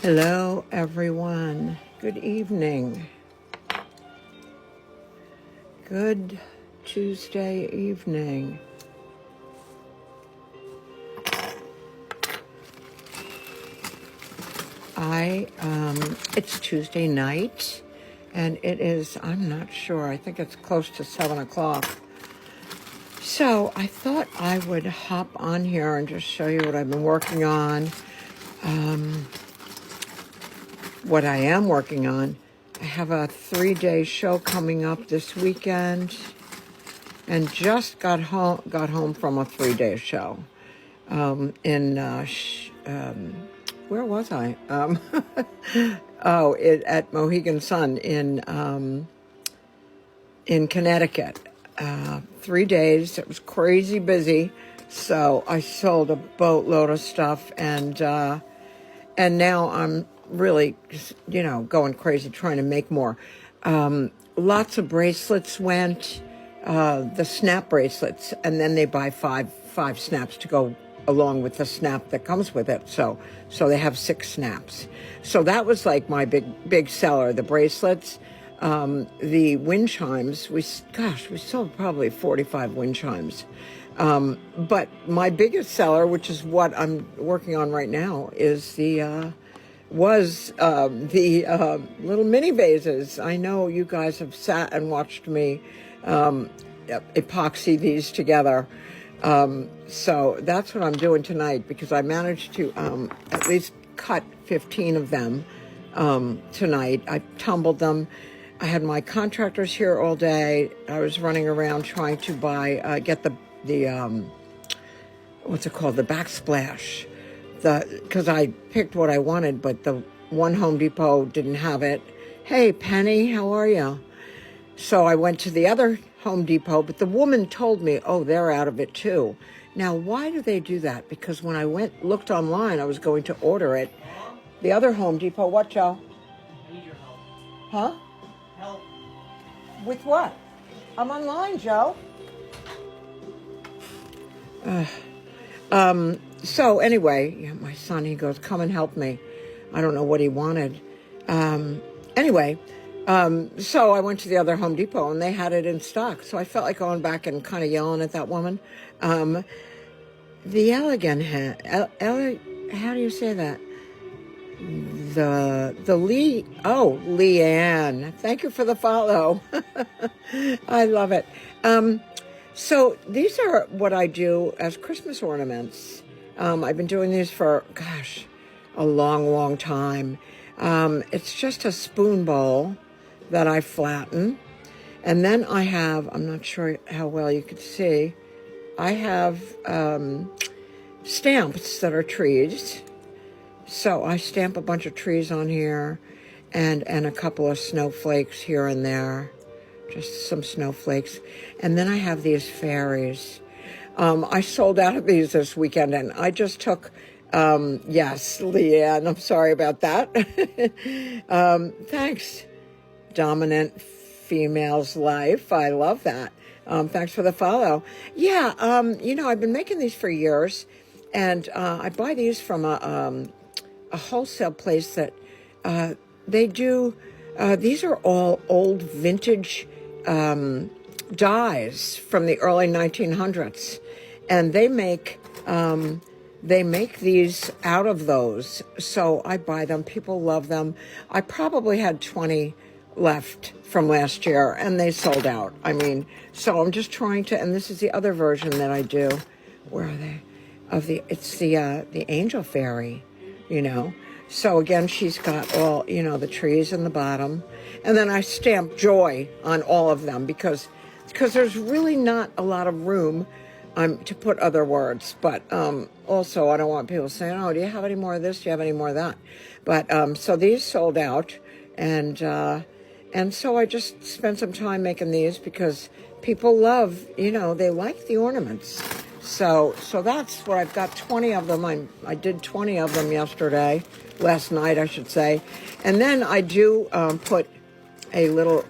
Hello, everyone. Good evening. Good Tuesday evening. It's Tuesday night, and it is, I'm not sure, I think it's close to 7 o'clock. So I thought I would hop on here and just show you what I've been working on. What I am working on. I have a 3-day show coming up this weekend, and just got home from a 3-day show. Where was I? At Mohegan Sun in Connecticut. 3 days. It was crazy busy, so I sold a boatload of stuff, and now I'm really, going crazy trying to make more. Lots of bracelets went, the snap bracelets, and then they buy five snaps to go along with the snap that comes with it. So they have 6 snaps. So that was like my big seller, the bracelets. The wind chimes, we sold probably 45 wind chimes. But my biggest seller, which is what I'm working on right now, is the little mini vases. I know you guys have sat and watched me epoxy these together. So that's what I'm doing tonight, because I managed to at least cut 15 of them tonight. I tumbled them. I had my contractors here all day. I was running around trying to get the what's it called, the backsplash. Because I picked what I wanted, but the one Home Depot didn't have it. Hey, Penny, how are you? So I went to the other Home Depot, but the woman told me, oh, they're out of it too. Now, why do they do that? Because when I looked online, I was going to order it. The other Home Depot, what, Joe? I need your help. Huh? Help. With what? I'm online, Joe. So anyway, my son, he goes, come and help me. I don't know what he wanted. Anyway, so I went to the other Home Depot, and they had it in stock. So I felt like going back and kind of yelling at that woman. The elegant, how do you say that? Leanne. Thank you for the follow. I love it. So these are what I do as Christmas ornaments. I've been doing these for, a long time. It's just a spoon bowl that I flatten. And then I have, I'm not sure how well you could see, I have stamps that are trees. So I stamp a bunch of trees on here, and a couple of snowflakes here and there. Just some snowflakes. And then I have these fairies. I sold out of these this weekend, and I just took, yes, Leanne, I'm sorry about that. Thanks, Dominant Female's Life. I love that. Thanks for the follow. Yeah, I've been making these for years, and I buy these from a wholesale place that they do. These are all old vintage dyes from the early 1900s, and they make these out of those. So I buy them. People love them. I probably had 20 left from last year, and they sold out. So I'm just trying to, and this is the other version that I do. Where are they? It's the angel fairy, So again, she's got all, the trees in the bottom. And then I stamp joy on all of them because there's really not a lot of room to put other words. But also, I don't want people saying, oh, do you have any more of this? Do you have any more of that? But so these sold out. And so I just spent some time making these because people love, they like the ornaments. So that's what I've got, 20 of them. I did 20 of them last night, I should say. And then I do put a little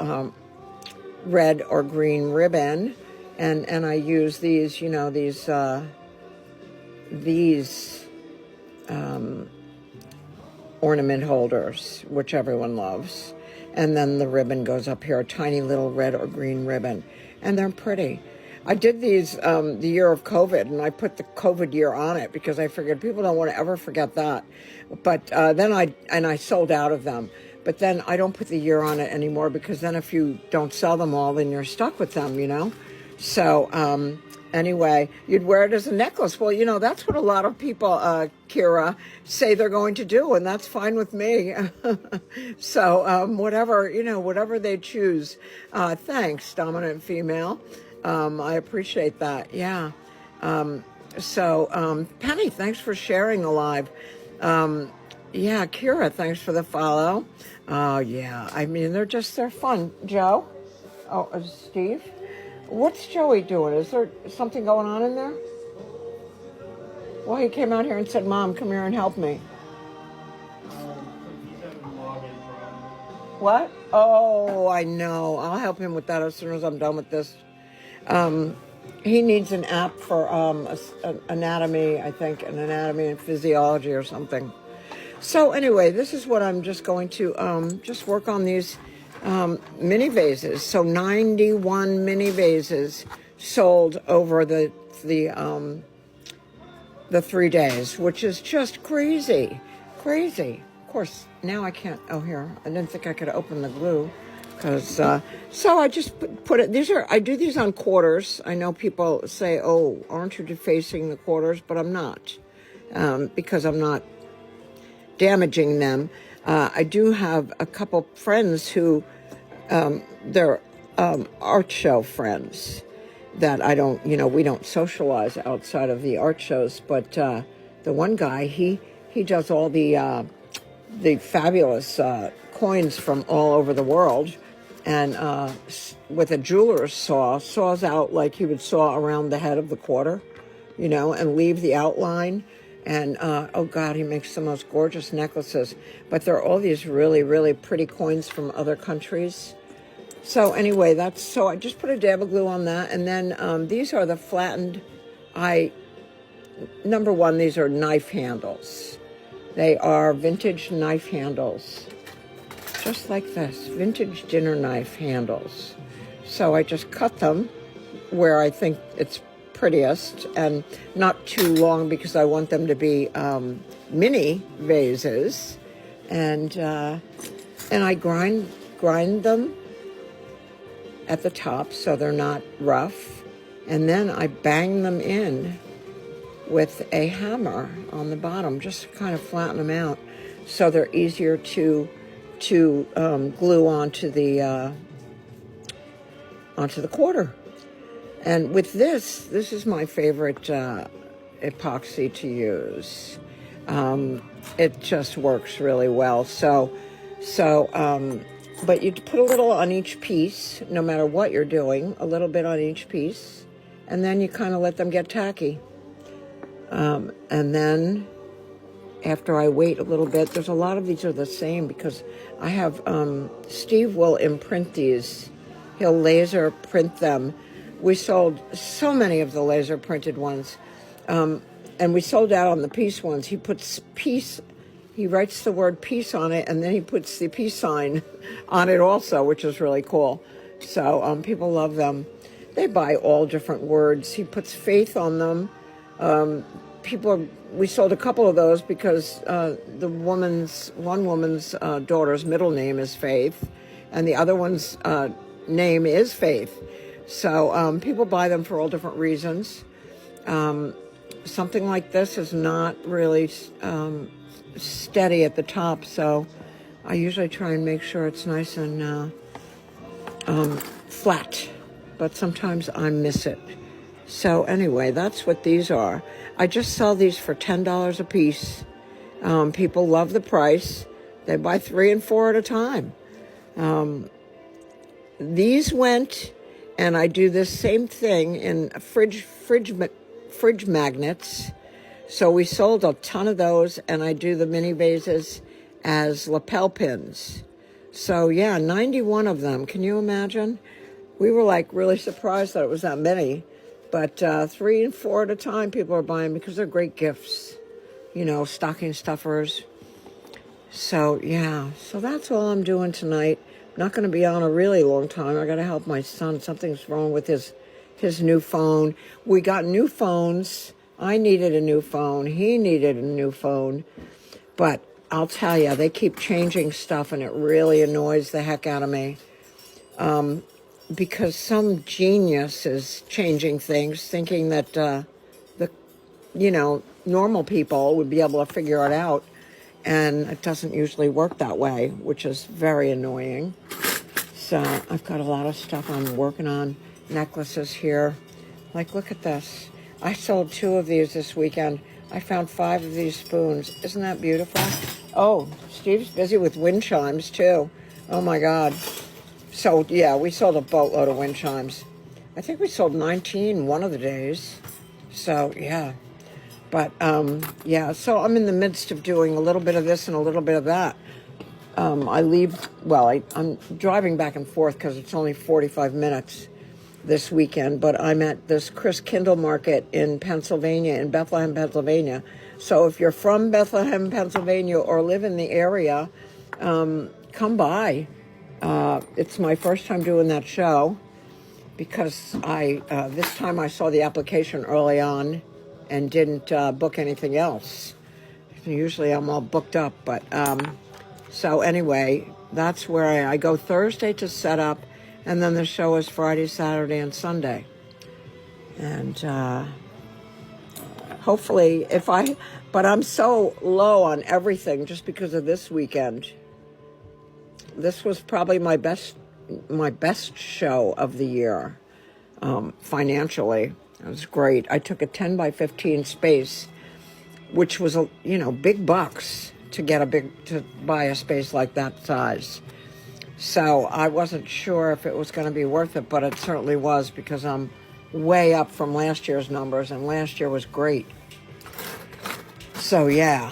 red or green ribbon, and I use these, these ornament holders, which everyone loves. And then the ribbon goes up here, a tiny little red or green ribbon. And they're pretty. I did these the year of COVID, and I put the COVID year on it because I figured people don't want to ever forget that. But then I sold out of them. But then I don't put the year on it anymore because then if you don't sell them all, then you're stuck with them, you know? So anyway, you'd wear it as a necklace. Well, you know, that's what a lot of people, Kira, say they're going to do, and that's fine with me. So whatever, you know, whatever they choose. Thanks, dominant female. I appreciate that. Yeah. So Penny, thanks for sharing the live. Yeah, Kira, thanks for the follow. Oh, yeah. I mean, they're fun. Joe? Oh, Steve? What's Joey doing? Is there something going on in there? Well, he came out here and said, Mom, come here and help me. What? Oh, I know. I'll help him with that as soon as I'm done with this. He needs an app for anatomy, I think, an anatomy and physiology or something. So anyway, this is what I'm just going to just work on these mini vases. So 91 mini vases sold over the 3 days, which is just crazy. Of course, now I can't. Oh, here, I didn't think I could open the glue. Because so I just put it. I do these on quarters. I know people say, "Oh, aren't you defacing the quarters?" But I'm not, because I'm not damaging them. I do have a couple friends who they're art show friends that I don't, you know, we don't socialize outside of the art shows. But the one guy, he does all the fabulous coins from all over the world. And with a jeweler's saws out like he would saw around the head of the quarter, you know, and leave the outline. And, oh, God, he makes the most gorgeous necklaces. But there are all these really, really pretty coins from other countries. So anyway, so I just put a dab of glue on that. And then these are the flattened, number one, these are knife handles. They are vintage knife handles. Just like this, vintage dinner knife handles. So I just cut them where I think it's prettiest and not too long because I want them to be mini vases. And I grind them at the top so they're not rough. And then I bang them in with a hammer on the bottom just to kind of flatten them out so they're easier to glue onto the quarter. And with this is my favorite epoxy to use. It just works really well. But you put a little on each piece, no matter what you're doing, a little bit on each piece, and then you kind of let them get tacky. And then after I wait a little bit, there's a lot of these are the same because I have, Steve will imprint these. He'll laser print them. We sold so many of the laser printed ones. And we sold out on the peace ones. He puts peace, he writes the word peace on it, and then he puts the peace sign on it also, which is really cool. So people love them. They buy all different words. He puts faith on them. We sold a couple of those because one woman's daughter's middle name is Faith, and the other one's name is Faith. So people buy them for all different reasons. Something like this is not really steady at the top, so I usually try and make sure it's nice and flat, but sometimes I miss it. So anyway, that's what these are. I just sell these for $10 a piece. People love the price. They buy 3 and 4 at a time. These went, and I do this same thing in fridge magnets. So we sold a ton of those, and I do the mini vases as lapel pins. So yeah, 91 of them. Can you imagine? We were like really surprised that it was that many. But 3 and 4 at a time people are buying because they're great gifts. You know, stocking stuffers. So yeah, so that's all I'm doing tonight. Not going to be on a really long time. I got to help my son. Something's wrong with his new phone. We got new phones. I needed a new phone. He needed a new phone. But I'll tell you, they keep changing stuff, and it really annoys the heck out of me. Because some genius is changing things, thinking that normal people would be able to figure it out. And it doesn't usually work that way, which is very annoying. So I've got a lot of stuff I'm working on. Necklaces here. Like, look at this. I sold 2 of these this weekend. I found 5 of these spoons. Isn't that beautiful? Oh, Steve's busy with wind chimes, too. Oh, my God. So, yeah, we sold a boatload of wind chimes. I think we sold 19 one of the days. So, yeah. But, yeah, so I'm in the midst of doing a little bit of this and a little bit of that. I'm driving back and forth because it's only 45 minutes this weekend, but I'm at this Chris Kindle Market in Pennsylvania, in Bethlehem, Pennsylvania. So if you're from Bethlehem, Pennsylvania, or live in the area, come by. It's my first time doing that show because this time I saw the application early on and didn't book anything else. Usually I'm all booked up, but so anyway, that's where I go Thursday to set up, and then the show is Friday, Saturday, and Sunday. And hopefully, but I'm so low on everything just because of this weekend. This was probably my best show of the year, financially. It was great. I took a 10 by 15 space, which was big bucks to buy a space like that size. So I wasn't sure if it was going to be worth it, but it certainly was because I'm way up from last year's numbers, and last year was great. So yeah.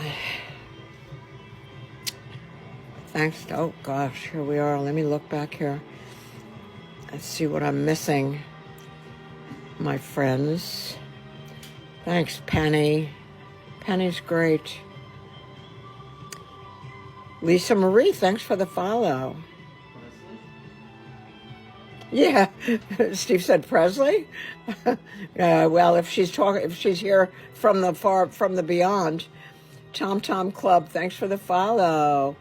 Thanks. Oh gosh, here we are. Let me look back here. Let's see what I'm missing. My friends. Thanks, Penny. Penny's great. Lisa Marie, thanks for the follow. Yeah, Steve said Presley. Well, if she's here from the beyond. Tom Club, thanks for the follow.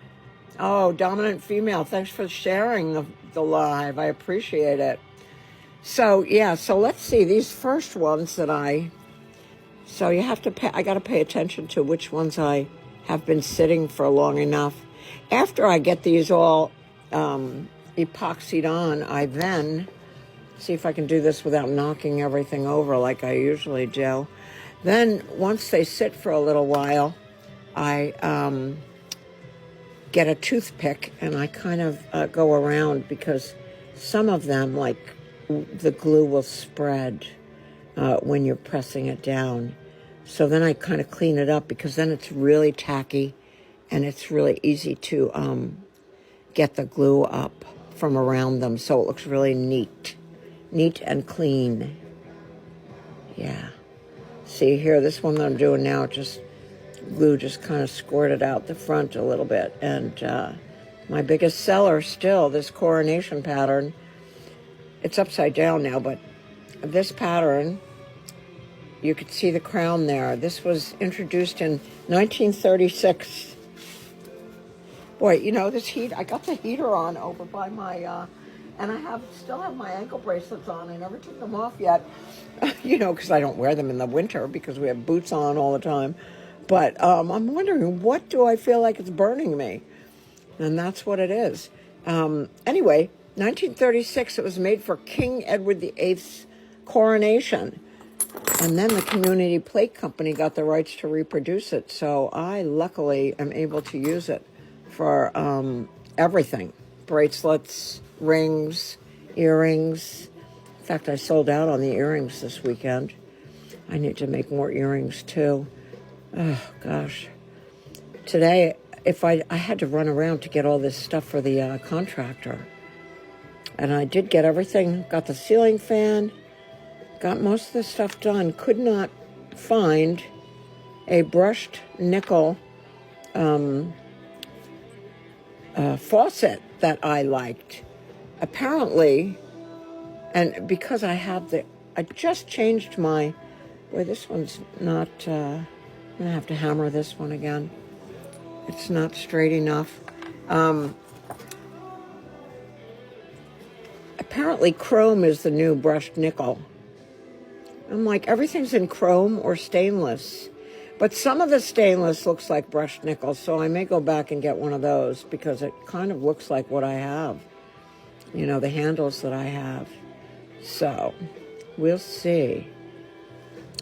Oh, Dominant Female, thanks for sharing the live. I appreciate it. So yeah, so let's see these first ones that So you have to I got to pay attention to which ones I have been sitting for long enough. After I get these all epoxied on, I then see if I can do this without knocking everything over like I usually do. Then once they sit for a little while, I get a toothpick and I kind of go around because some of them, like the glue will spread when you're pressing it down. So then I kind of clean it up because then it's really tacky and it's really easy to get the glue up from around them so it looks really neat and clean. Yeah. See here, this one that I'm doing now, glue just kind of squirted out the front a little bit. And my biggest seller still, this coronation pattern, it's upside down now, but this pattern, you could see the crown there. This was introduced in 1936. Boy, this heat, I got the heater on over by my, and I still have my ankle bracelets on. I never took them off yet, because I don't wear them in the winter because we have boots on all the time. But I'm wondering, what do I feel like it's burning me? And that's what it is. Anyway, 1936, it was made for King Edward VIII's coronation. And then the Community Plate Company got the rights to reproduce it. So I luckily am able to use it for everything. Bracelets, rings, earrings. In fact, I sold out on the earrings this weekend. I need to make more earrings too. Oh, gosh. Today, I had to run around to get all this stuff for the contractor. And I did get everything. Got the ceiling fan. Got most of the stuff done. Could not find a brushed nickel faucet that I liked. Apparently, and because I just changed my, boy, this one's not, I'm going to have to hammer this one again. It's not straight enough. Apparently chrome is the new brushed nickel. I'm like, everything's in chrome or stainless. But some of the stainless looks like brushed nickel, so I may go back and get one of those because it kind of looks like what I have. You know, the handles that I have. So, we'll see.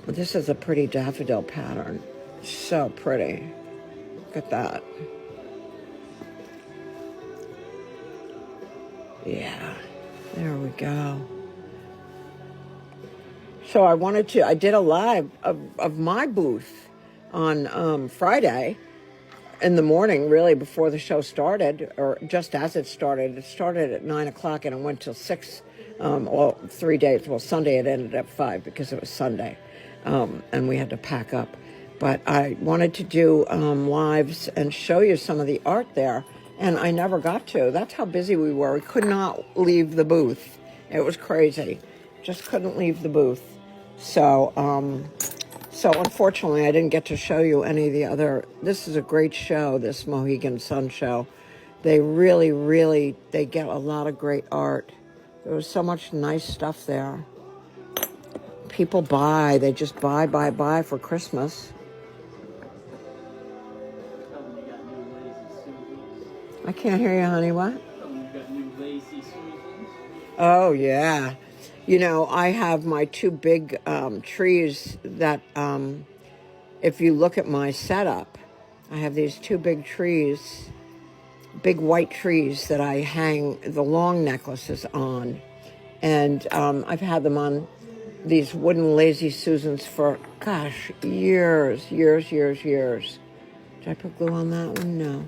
This is a pretty daffodil pattern. So pretty. Look at that. Yeah, there we go. So I did a live of my booth on Friday in the morning, really before the show started, or just as it started. It started at 9 o'clock and it went till 6, 3 days. Well, Sunday it ended at 5 because it was Sunday, and we had to pack up. But I wanted to do lives and show you some of the art there, and I never got to. That's how busy we were. We could not leave the booth. It was crazy. Just couldn't leave the booth. So unfortunately, I didn't get to show you any of the other. This is a great show, this Mohegan Sun show. They really, really, they get a lot of great art. There was so much nice stuff there. People buy. They just buy for Christmas. I can't hear you, honey. What? You've got new lazy Susans. Oh, yeah. You know, I have my two big trees that, if you look at my setup, I have these two big trees, big white trees that I hang the long necklaces on. And I've had them on these wooden Lazy Susans for, gosh, years. Did I put glue on that one? No.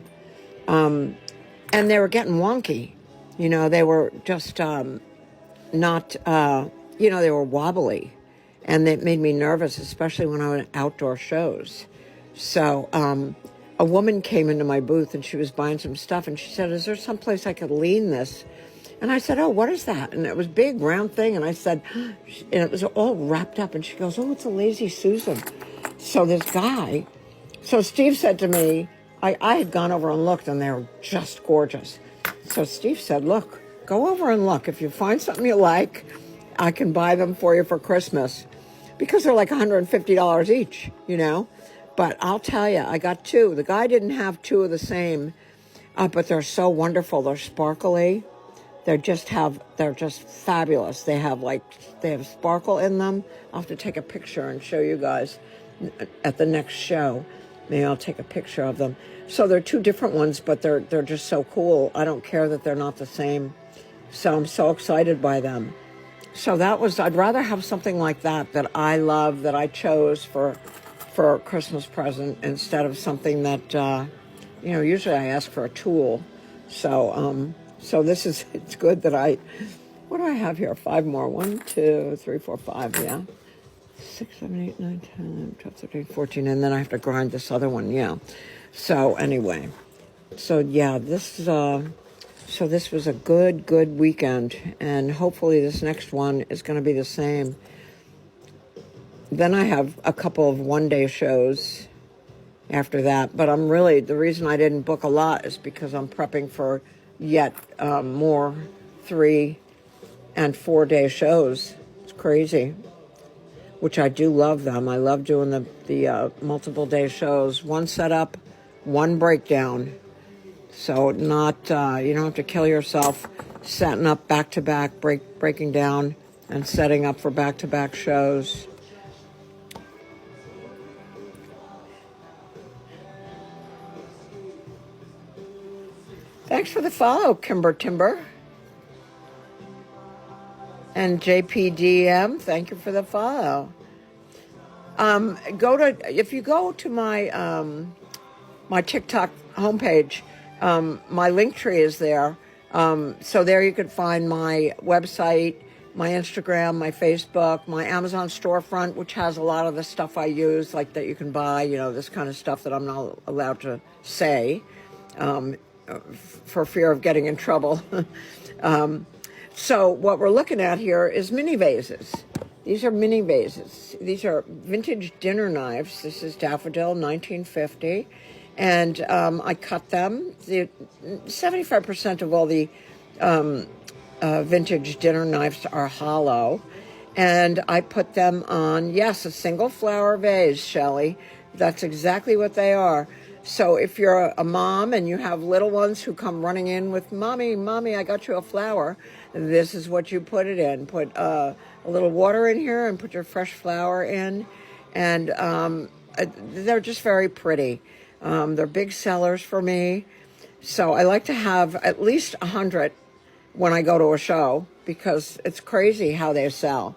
And they were getting wonky. You know, they were just not, they were wobbly. And it made me nervous, especially when I went outdoor shows. So a woman came into my booth and she was buying some stuff. And she said, is there someplace I could lean this? And I said, oh, what is that? And it was a big round thing. And I said, and it was all wrapped up. And she goes, oh, it's a Lazy Susan. So this guy, so Steve said to me, I had gone over and looked, and they were just gorgeous. So Steve said, look, go over and look. If you find something you like, I can buy them for you for Christmas. Because they're like $150 each, you know. But I'll tell you, I got two. The guy didn't have two of the same, but they're so wonderful. They're sparkly. They're just fabulous. They have sparkle in them. I'll have to take a picture and show you guys at the next show. Maybe I'll take a picture of them. So they're two different ones, but they're just so cool. I don't care that they're not the same. So I'm so excited by them. So I'd rather have something like that I love, that I chose for a Christmas present, instead of something that, usually I ask for a tool. So it's good that what do I have here? 5 more. 1, 2, 3, 4, 5, yeah. 6, 7, 8, 9, 10, 11, 12, 13, 14, and then I have to grind this other one, yeah. So anyway, this was a good weekend, and hopefully this next one is going to be the same. Then I have a couple of one-day shows after that, but the reason I didn't book a lot is because I'm prepping for yet more 3 and 4 day shows. It's crazy. Which I do love them. I love doing the multiple day shows. One setup, one breakdown. So you don't have to kill yourself setting up back-to-back, breaking down, and setting up for back-to-back shows. Thanks for the follow, Kimber Timber. And JPDM, thank you for the follow. If you go to my my TikTok homepage, my link tree is there. So there you can find my website, my Instagram, my Facebook, my Amazon storefront, which has a lot of the stuff I use, like that you can buy, this kind of stuff that I'm not allowed to say, for fear of getting in trouble. So what we're looking at here is mini vases. These are mini vases. These are vintage dinner knives. This is Daffodil, 1950. And I cut them. 75% of all the vintage dinner knives are hollow. And I put them on, yes, a single flower vase, Shelley. That's exactly what they are. So if you're a mom and you have little ones who come running in with, Mommy, I got you a flower, this is what you put it in. Put a little water in here and put your fresh flower in. And they're just very pretty. They're big sellers for me. So I like to have at least 100 when I go to a show because it's crazy how they sell.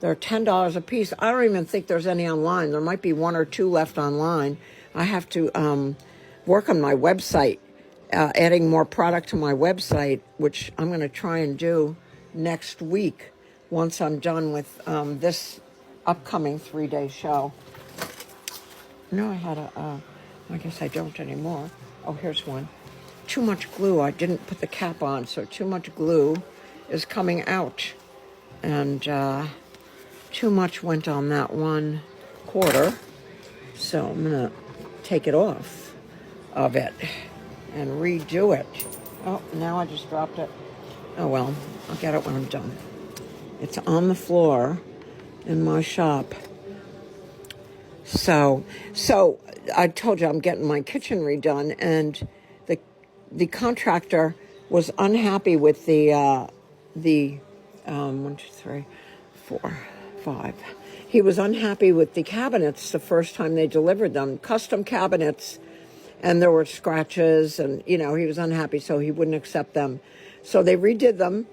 They're $10 a piece. I don't even think there's any online. There might be 1 or 2 left online. I have to work on my website, adding more product to my website, which I'm going to try and do next week once I'm done with this upcoming 3-day show. No, I had I guess I don't anymore. Oh, here's one. Too much glue. I didn't put the cap on, so too much glue is coming out. And too much went on that 1/4. So I'm going to take it off of it and redo it. Oh, now I just dropped it. Oh, well, I'll get it when I'm done. It's on the floor in my shop. So I told you I'm getting my kitchen redone, and the contractor was unhappy with the 1, 2, 3, 4, 5. He was unhappy with the cabinets the first time they delivered them, custom cabinets, and there were scratches, and, he was unhappy, so he wouldn't accept them. So they redid them,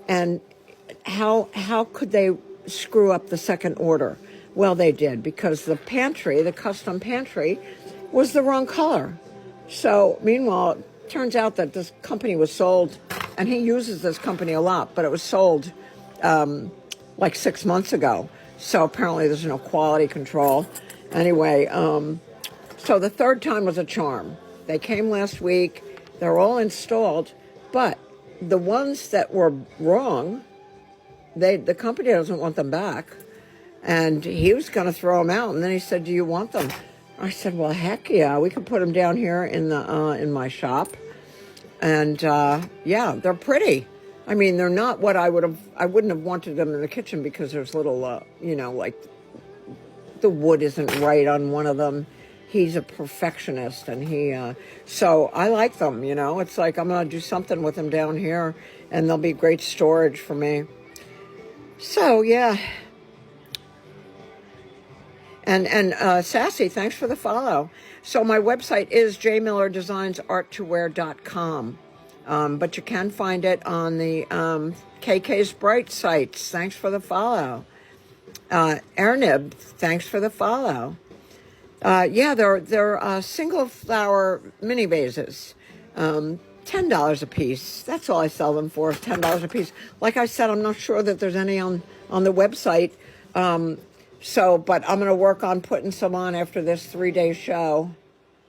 and how could they screw up the second order? Well, they did, because the custom pantry, was the wrong color. So, meanwhile, it turns out that this company was sold, and he uses this company a lot, but it was sold like 6 months ago. So apparently there's no quality control. Anyway, so the third time was a charm. They came last week. They're all installed. But the ones that were wrong, the company doesn't want them back. And he was going to throw them out. And then he said, do you want them? I said, well, heck yeah. We could put them down here in my shop. And, yeah, they're pretty. I mean, they're not what I wouldn't have wanted them in the kitchen because there's little, like the wood isn't right on one of them. He's a perfectionist, and so I like them, It's like I'm going to do something with them down here, and they'll be great storage for me. So, yeah. And Sassy, thanks for the follow. So my website is jmillerdesignsart2wear.com. But you can find it on the KK's Bright sites. Thanks for the follow. Ernib, thanks for the follow. Yeah, they're single flower mini vases. $10 a piece. That's all I sell them for, $10 a piece. Like I said, I'm not sure that there's any on the website. But I'm going to work on putting some on after this 3-day show,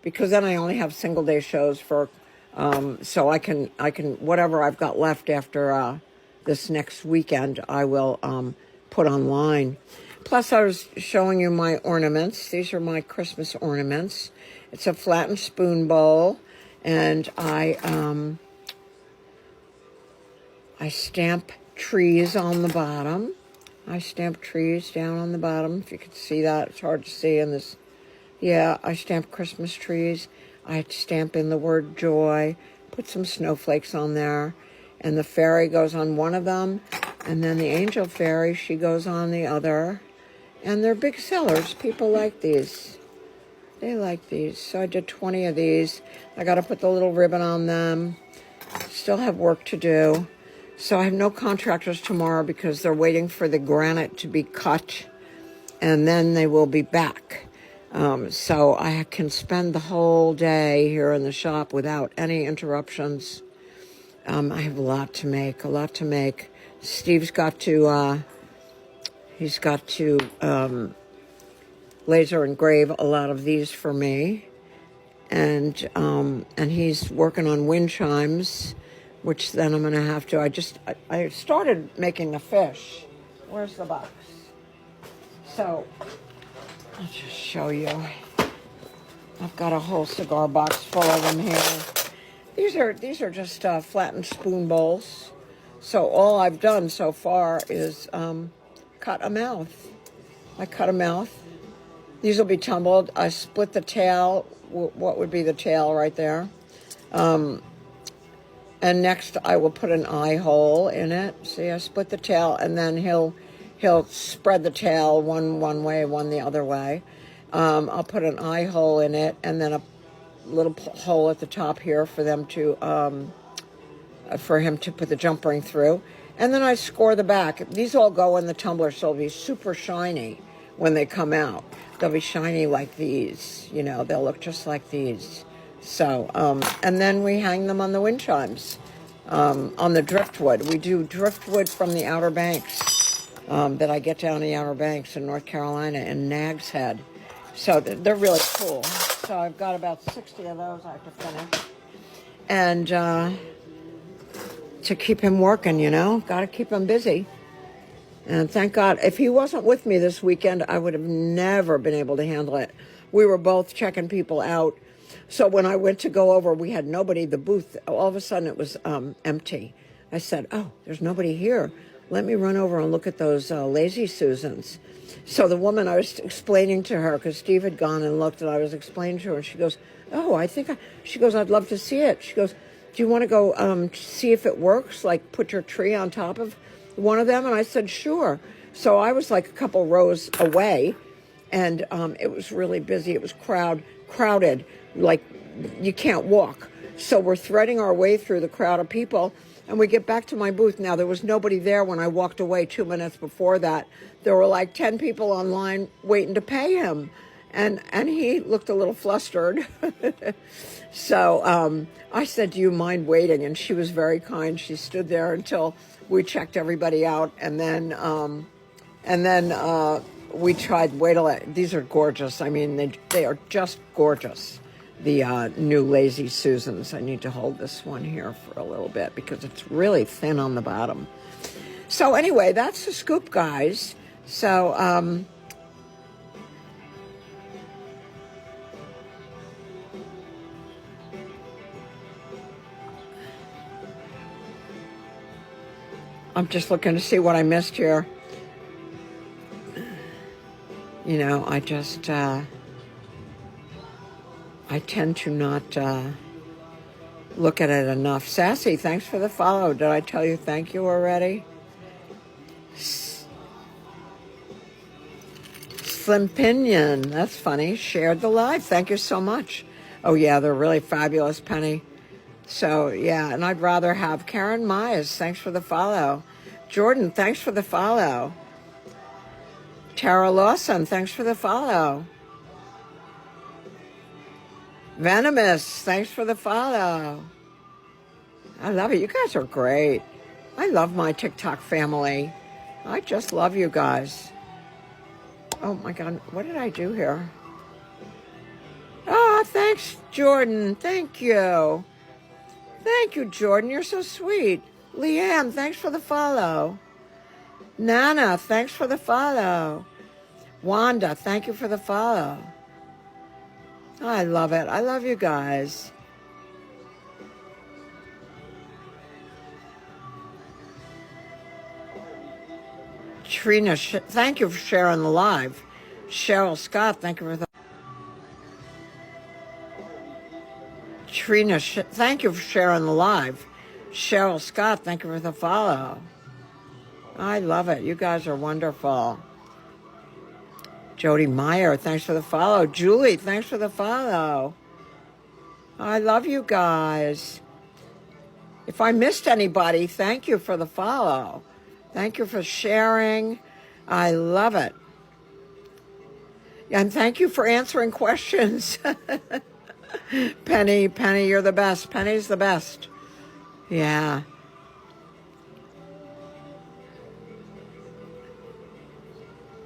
because then I only have single day shows for. So I can whatever I've got left after this next weekend, I will put online. Plus, I was showing you my ornaments. These are my Christmas ornaments. It's a flattened spoon bowl, and I stamp trees on the bottom. I stamp trees down on the bottom. If you could see that, it's hard to see in this. Yeah, I stamp Christmas trees. I stamp in the word joy, put some snowflakes on there, and the fairy goes on one of them, and then the angel fairy, she goes on the other. And they're big sellers. People like these. They like these. So I did 20 of these. I got to put the little ribbon on them. Still have work to do. So I have no contractors tomorrow because they're waiting for the granite to be cut, and then they will be back. So I can spend the whole day here in the shop without any interruptions. I have a lot to make. Steve's got to, laser engrave a lot of these for me. and he's working on wind chimes, which then I'm gonna have to. I started making the fish. Where's the box? So I'll just show you. I've got a whole cigar box full of them here. These are just flattened spoon bowls. So all I've done so far is cut a mouth. I cut a mouth. These will be tumbled. I split the tail. What would be the tail right there? And next I will put an eye hole in it. See, I split the tail, and then he'll spread the tail one way, one the other way. I'll put an eye hole in it, and then a little hole at the top here for them to for him to put the jump ring through. And then I score the back. These all go in the tumbler, so they'll be super shiny when they come out. They'll be shiny like these, you know, they'll look just like these. So, and then we hang them on the wind chimes, on the driftwood. We do driftwood from the Outer Banks, that I get down the Outer Banks in North Carolina in Nag's Head. So they're really cool. So I've got about 60 of those I have to finish. And to keep him working, you know, got to keep him busy. And thank God, if he wasn't with me this weekend, I would have never been able to handle it. We were both checking people out. So when I went to go over, we had nobody. The booth, all of a sudden it was empty. I said, oh, there's nobody here. Let me run over and look at those Lazy Susans. So the woman, I was explaining to her, because Steve had gone and looked, and I was explaining to her, and she goes, oh, she goes, I'd love to see it. She goes, do you want to go see if it works? Like put your tree on top of one of them? And I said, sure. So I was like a couple rows away, and it was really busy. It was crowded, like you can't walk. So we're threading our way through the crowd of people, and we get back to my booth. Now, there was nobody there when I walked away 2 minutes before that. There were like 10 people online waiting to pay him. And he looked a little flustered. So I said, do you mind waiting? And she was very kind. She stood there until we checked everybody out. And then we tried, these are gorgeous. I mean, they are just gorgeous. The new Lazy Susans. I need to hold this one here for a little bit because it's really thin on the bottom. So anyway, that's the scoop, guys. So I'm just looking to see what I missed here. You know, I tend to not look at it enough. Sassy, thanks for the follow. Did I tell you thank you already? Slim Pinion, that's funny. Shared the live. Thank you so much. Oh, yeah, they're really fabulous, Penny. So, yeah, and I'd rather have Karen Myers. Thanks for the follow. Jordan, thanks for the follow. Tara Lawson, thanks for the follow. Venomous, thanks for the follow. I love it. You guys are great. I love my TikTok family. I just love you guys. Oh my God, what did I do here? Oh, thanks, Jordan. Thank you. Thank you, Jordan. You're so sweet. Leanne, thanks for the follow. Nana, thanks for the follow. Wanda, thank you for the follow. I love it. I love you guys. Trina, thank you for sharing the live. Cheryl Scott, thank you for the... Trina, thank you for sharing the live. Cheryl Scott, thank you for the follow. I love it. You guys are wonderful. Jody Meyer, thanks for the follow. Julie, thanks for the follow. I love you guys. If I missed anybody, thank you for the follow. Thank you for sharing. I love it. And thank you for answering questions. Penny, you're the best. Penny's the best. Yeah.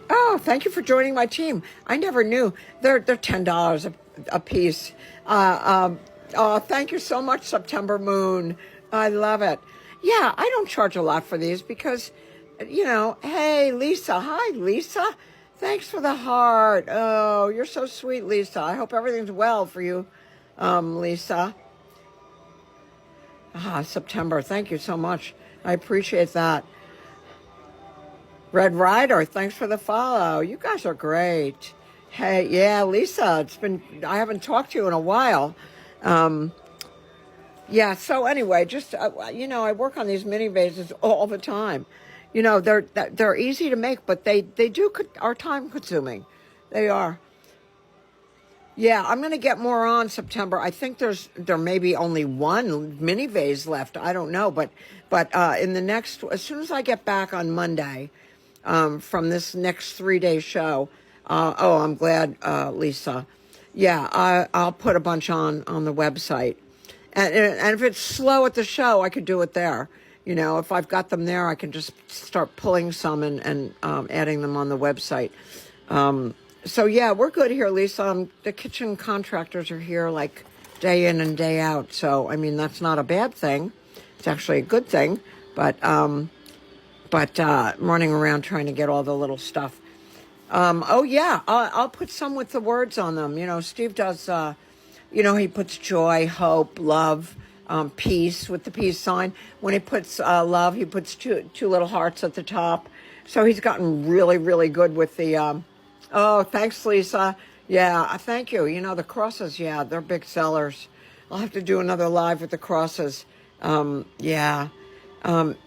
Oh, Oh, thank you for joining my team. I never knew they're $10 a piece. Oh, thank you so much, September Moon. I love it. Yeah, I don't charge a lot for these because, hey, Lisa. Hi, Lisa. Thanks for the heart. Oh, you're so sweet, Lisa. I hope everything's well for you, Lisa. September. Thank you so much. I appreciate that. Red Rider, thanks for the follow. You guys are great. Hey, yeah, Lisa, I haven't talked to you in a while. Yeah, so anyway, just, I work on these mini vases all the time. They're easy to make, but they are time consuming. They are. Yeah, I'm going to get more on September. I think there may be only one mini vase left. I don't know, but in the next, as soon as I get back on Monday, from this next 3-day show, I'm glad, Lisa. Yeah, I'll put a bunch on the website, and if it's slow at the show, I could do it there. If I've got them there, I can just start pulling some and adding them on the website. So yeah, we're good here, Lisa. The kitchen contractors are here like day in and day out. So, I mean, that's not a bad thing. It's actually a good thing. But running around trying to get all the little stuff. I'll put some with the words on them. Steve does, he puts joy, hope, love, peace with the peace sign. When he puts love, he puts two little hearts at the top. So he's gotten really, really good with the... Oh, thanks, Lisa. Yeah, thank you. The crosses, yeah, they're big sellers. I'll have to do another live with the crosses. Yeah.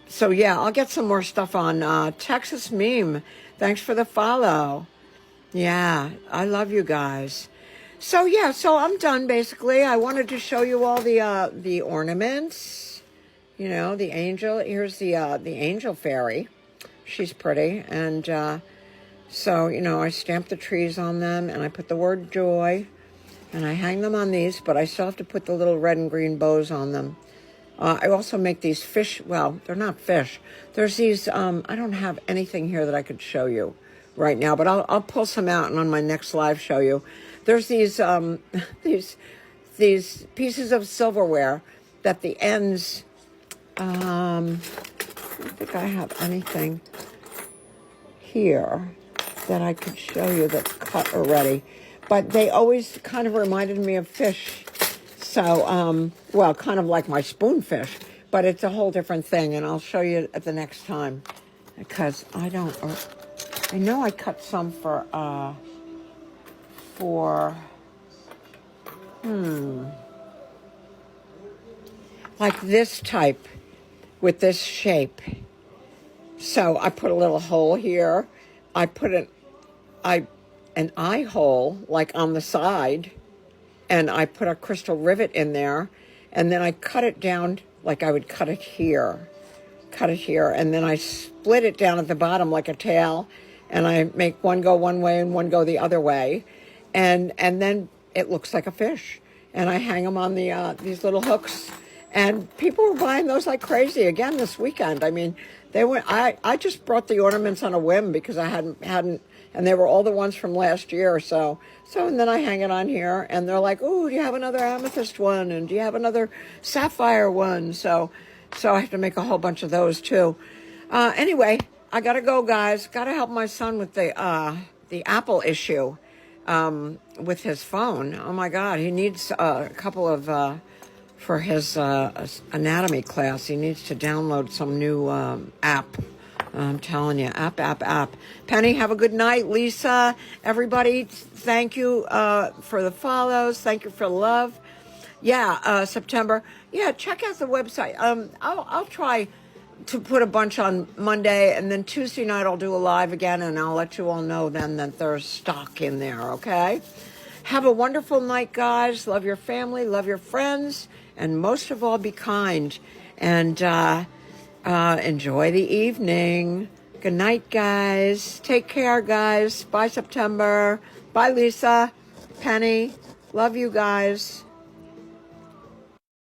So, yeah, I'll get some more stuff on Texas Meme. Thanks for the follow. Yeah, I love you guys. So, yeah, I'm done, basically. I wanted to show you all the ornaments. The angel. Here's the angel fairy. She's pretty. And... So, I stamp the trees on them, and I put the word joy, and I hang them on these, but I still have to put the little red and green bows on them. I also make these fish, well, they're not fish. There's these, I don't have anything here that I could show you right now, but I'll pull some out and on my next live show you. There's these, these pieces of silverware that the ends, I don't think I have anything here that I could show you that's cut already. But they always kind of reminded me of fish. So, kind of like my spoonfish, but it's a whole different thing. And I'll show you at the next time because I know I cut some like this type with this shape. So I put a little hole here. I put an eye hole like on the side, and I put a crystal rivet in there, and then I cut it down like I would cut it here, and then I split it down at the bottom like a tail, and I make one go one way and one go the other way, and then it looks like a fish, and I hang them on these little hooks, and people were buying those like crazy again this weekend. I mean, they went. I just brought the ornaments on a whim because I hadn't, and they were all the ones from last year or so. So, and then I hang it on here, and they're like, "Ooh, do you have another amethyst one? And do you have another sapphire one?" So I have to make a whole bunch of those too. Anyway, I gotta go, guys. Gotta help my son with the Apple issue with his phone. Oh my God, he needs a couple of. For his anatomy class, he needs to download some new app. I'm telling you, app. Penny, have a good night. Lisa, everybody, thank you for the follows. Thank you for love. Yeah, September. Yeah, check out the website. I'll try to put a bunch on Monday, and then Tuesday night I'll do a live again, and I'll let you all know then that there's stock in there, okay? Have a wonderful night, guys. Love your family, love your friends, and most of all, be kind. And enjoy the evening. Good night, guys. Take care, guys. Bye, September. Bye, Lisa. Penny. Love you guys.